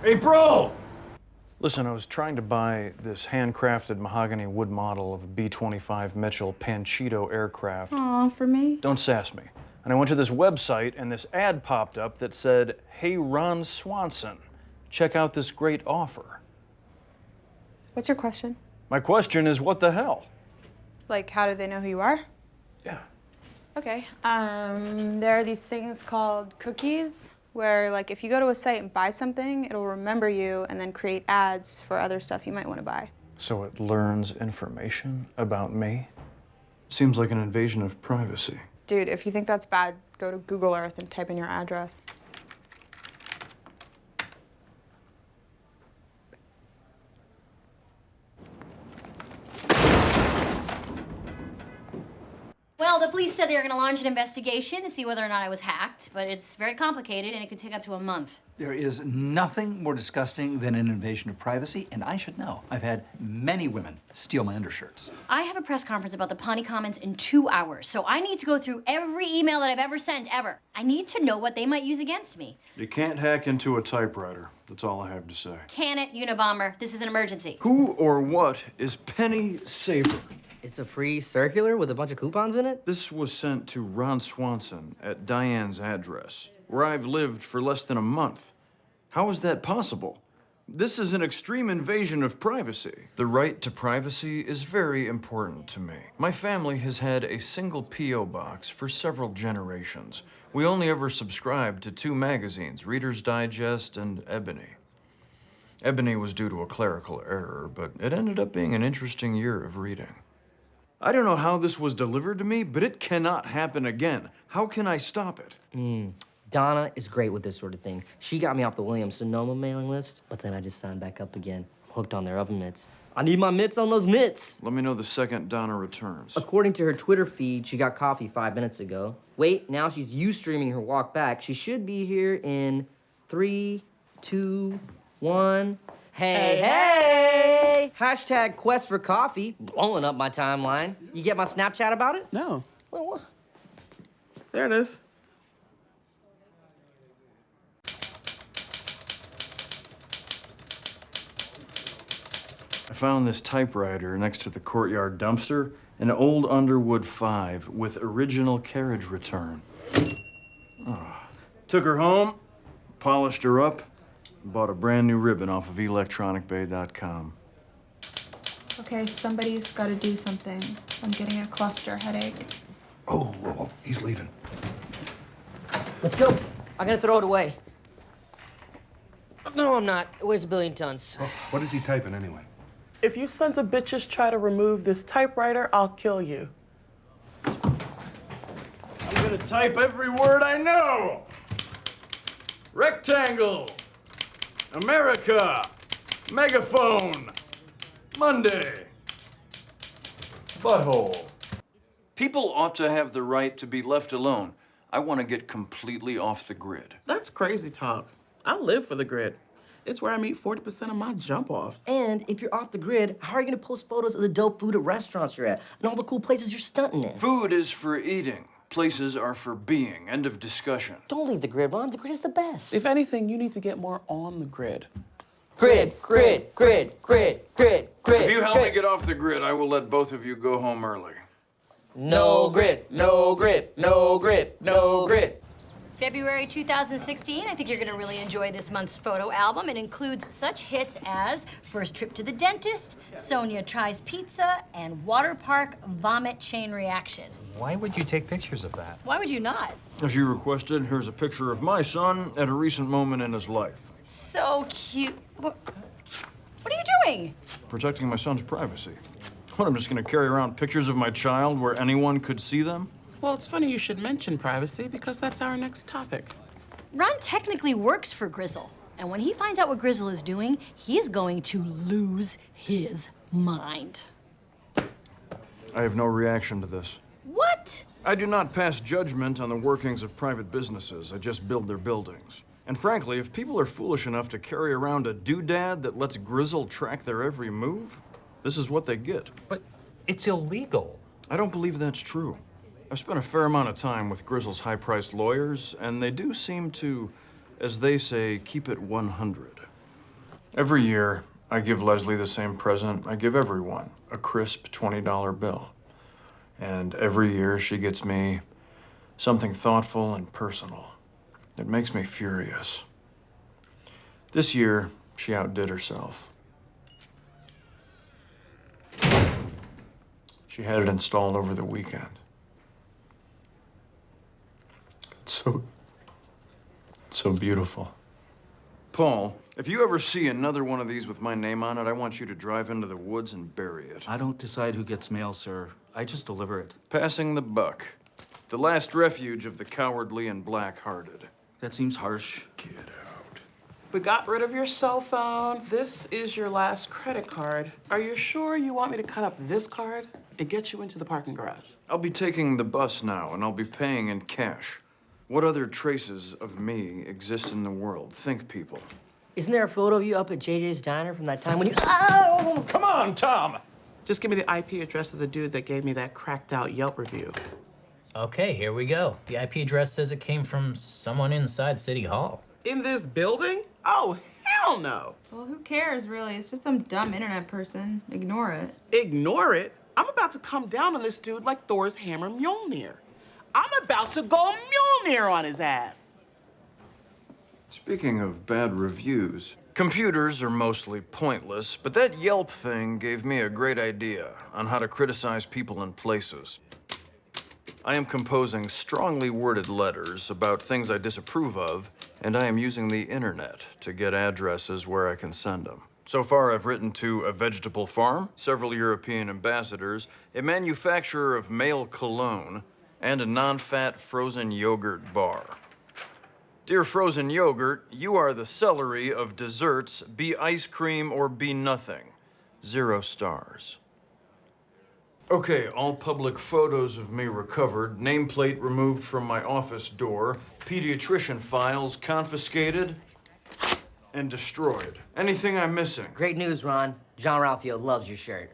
Hey, bro! Listen, I was trying to buy this handcrafted mahogany wood model of a B-25 Mitchell Panchito aircraft. Aw, for me? Don't sass me. And I went to this website and this ad popped up that said, "Hey, Ron Swanson, check out this great offer." What's your question? My question is, what the hell? Like, how do they know who you are? Yeah. Okay. There are these things called cookies, where, like, if you go to a site and buy something, it'll remember you and then create ads for other stuff you might want to buy. So it learns information about me? Seems like an invasion of privacy. Dude, if you think that's bad, go to Google Earth and type in your address. Well, the police said they were going to launch an investigation to see whether or not I was hacked, but it's very complicated and it could take up to a month. There is nothing more disgusting than an invasion of privacy, and I should know. I've had many women steal my undershirts. I have a press conference about the Pawnee comments in 2 hours, so I need to go through every email that I've ever sent, ever. I need to know what they might use against me. You can't hack into a typewriter. That's all I have to say. Can it, Unabomber? This is an emergency. Who or what is Penny Saver? It's a free circular with a bunch of coupons in it? This was sent to Ron Swanson at Diane's address, where I've lived for less than a month. How is that possible? This is an extreme invasion of privacy. The right to privacy is very important to me. My family has had a single P.O. box for several generations. We only ever subscribed to 2 magazines, Reader's Digest and Ebony. Ebony was due to a clerical error, but it ended up being an interesting year of reading. I don't know how this was delivered to me, but it cannot happen again. How can I stop it? Donna is great with this sort of thing. She got me off the Williams-Sonoma mailing list, but then I just signed back up again. Hooked on their oven mitts. I need my mitts on those mitts. Let me know the second Donna returns. According to her Twitter feed, she got coffee 5 minutes ago. Wait, now she's Ustreaming her walk back. She should be here in 3, 2, 1. Hey! Hashtag quest for coffee, blowing up my timeline. You get my Snapchat about it? No. Well, what? There it is. I found this typewriter next to the courtyard dumpster, an old Underwood 5 with original carriage return. Took her home, polished her up, bought a brand new ribbon off of electronicbay.com. Okay, somebody's got to do something. I'm getting a cluster headache. Oh, he's leaving. Let's go. I'm gonna throw it away. No, I'm not. It weighs 1 billion tons. What is he typing anyway? If you sons of bitches try to remove this typewriter, I'll kill you. I'm gonna type every word I know. Rectangle, America, megaphone, Monday, butthole. People ought to have the right to be left alone. I want to get completely off the grid. That's crazy talk. I live for the grid. It's where I meet 40% of my jump-offs. And if you're off the grid, how are you gonna post photos of the dope food at restaurants you're at and all the cool places you're stunting in? Food is for eating. Places are for being. End of discussion. Don't leave the grid, Ron. The grid is the best. If anything, you need to get more on the grid. Grid, grid, grid, grid, grid, grid. If you help me get off the grid, I will let both of you go home early. No grid, no grid, no grid, no grid. February 2016, I think you're gonna really enjoy this month's photo album. It includes such hits as First Trip to the Dentist, Sonia Tries Pizza, and Water Park Vomit Chain Reaction. Why would you take pictures of that? Why would you not? As you requested, here's a picture of my son at a recent moment in his life. So cute. What are you doing? Protecting my son's privacy. What, I'm just gonna carry around pictures of my child where anyone could see them? Well, it's funny you should mention privacy because that's our next topic. Ron technically works for Grizzle, and when he finds out what Grizzle is doing, he's going to lose his mind. I have no reaction to this. What? I do not pass judgment on the workings of private businesses. I just build their buildings. And frankly, if people are foolish enough to carry around a doodad that lets Grizzle track their every move, this is what they get. But it's illegal. I don't believe that's true. I've spent a fair amount of time with Grizzle's high-priced lawyers, and they do seem to, as they say, keep it 100. Every year, I give Leslie the same present I give everyone, a crisp $20 bill. And every year, she gets me something thoughtful and personal. It makes me furious. This year, she outdid herself. She had it installed over the weekend. It's so beautiful. Paul, if you ever see another one of these with my name on it, I want you to drive into the woods and bury it. I don't decide who gets mail, sir. I just deliver it. Passing the buck. The last refuge of the cowardly and black-hearted. That seems harsh. Get out. We got rid of your cell phone. This is your last credit card. Are you sure you want me to cut up this card and get you into the parking garage? I'll be taking the bus now, and I'll be paying in cash. What other traces of me exist in the world? Think, people. Isn't there a photo of you up at JJ's Diner from that time when you... Oh! Come on, Tom! Just give me the IP address of the dude that gave me that cracked out Yelp review. Okay, here we go. The IP address says it came from someone inside City Hall. In this building? Oh, hell no. Well, who cares, really? It's just some dumb internet person. Ignore it. Ignore it? I'm about to come down on this dude like Thor's hammer Mjolnir. I'm about to go Mjolnir on his ass. Speaking of bad reviews, computers are mostly pointless, but that Yelp thing gave me a great idea on how to criticize people and places. I am composing strongly worded letters about things I disapprove of, and I am using the internet to get addresses where I can send them. So far, I've written to a vegetable farm, several European ambassadors, a manufacturer of male cologne, and a non-fat frozen yogurt bar. Dear frozen yogurt, you are the celery of desserts, be ice cream or be nothing. 0 stars. Okay, all public photos of me recovered, nameplate removed from my office door, pediatrician files confiscated and destroyed. Anything I'm missing? Great news, Ron. John Ralphio loves your shirt.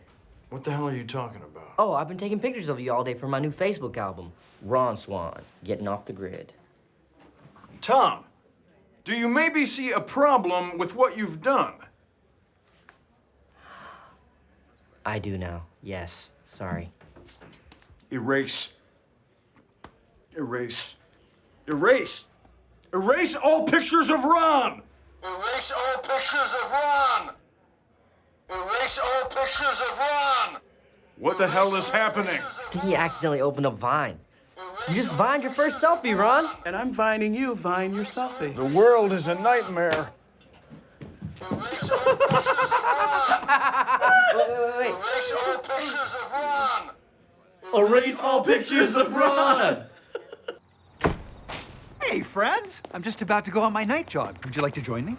What the hell are you talking about? Oh, I've been taking pictures of you all day for my new Facebook album, Ron Swan, Getting Off the Grid. Tom, do you maybe see a problem with what you've done? I do now, yes. Sorry. Erase. Erase. Erase! Erase all pictures of Ron! Erase all pictures of Ron! Erase all pictures of Ron! What the hell is happening? I think he accidentally opened up Vine. You just Vined your first selfie, Ron. And I'm vining you, vine your selfie. The world is a nightmare. Erase all pictures of Ron! Wait. Erase all pictures of Ron! Erase all pictures of Ron! Hey, friends. I'm just about to go on my night jog. Would you like to join me?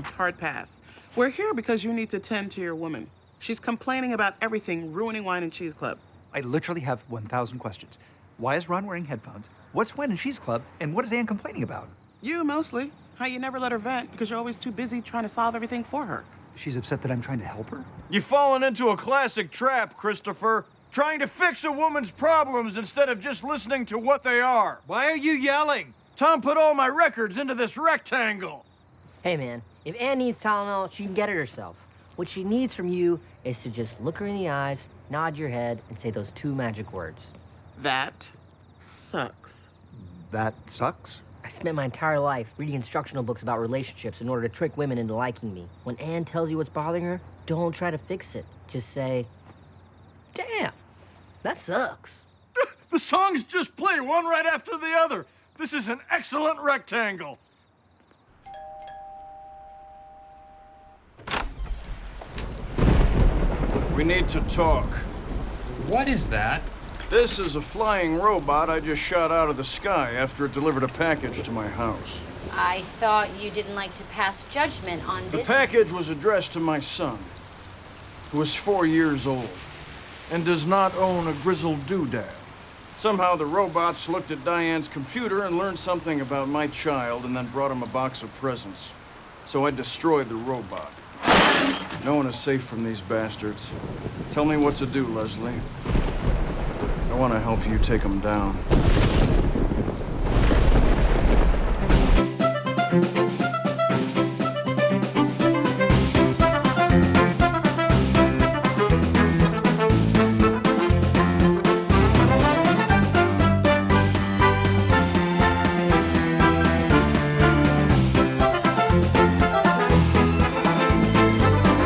Hard pass. We're here because you need to tend to your woman. She's complaining about everything, ruining Wine and Cheese Club. I literally have 1,000 questions. Why is Ron wearing headphones? What's Wine and Cheese Club? And what is Anne complaining about? You, mostly. How you never let her vent because you're always too busy trying to solve everything for her. She's upset that I'm trying to help her? You've fallen into a classic trap, Christopher. Trying to fix a woman's problems instead of just listening to what they are. Why are you yelling? Tom put all my records into this rectangle. Hey, man, if Anne needs Tylenol, she can get it herself. What she needs from you is to just look her in the eyes, nod your head, and say those 2 magic words. That sucks. That sucks? I spent my entire life reading instructional books about relationships in order to trick women into liking me. When Anne tells you what's bothering her, don't try to fix it. Just say, damn, that sucks. The songs just play one right after the other. This is an excellent rectangle. We need to talk. What is that? This is a flying robot I just shot out of the sky after it delivered a package to my house. I thought you didn't like to pass judgment on The business. package was addressed to my son, who is 4 years old and does not own a grizzled doodad. Somehow the robots looked at Diane's computer and learned something about my child and then brought him a box of presents. So I destroyed the robot. No one is safe from these bastards. Tell me what to do, Leslie. I want to help you take them down.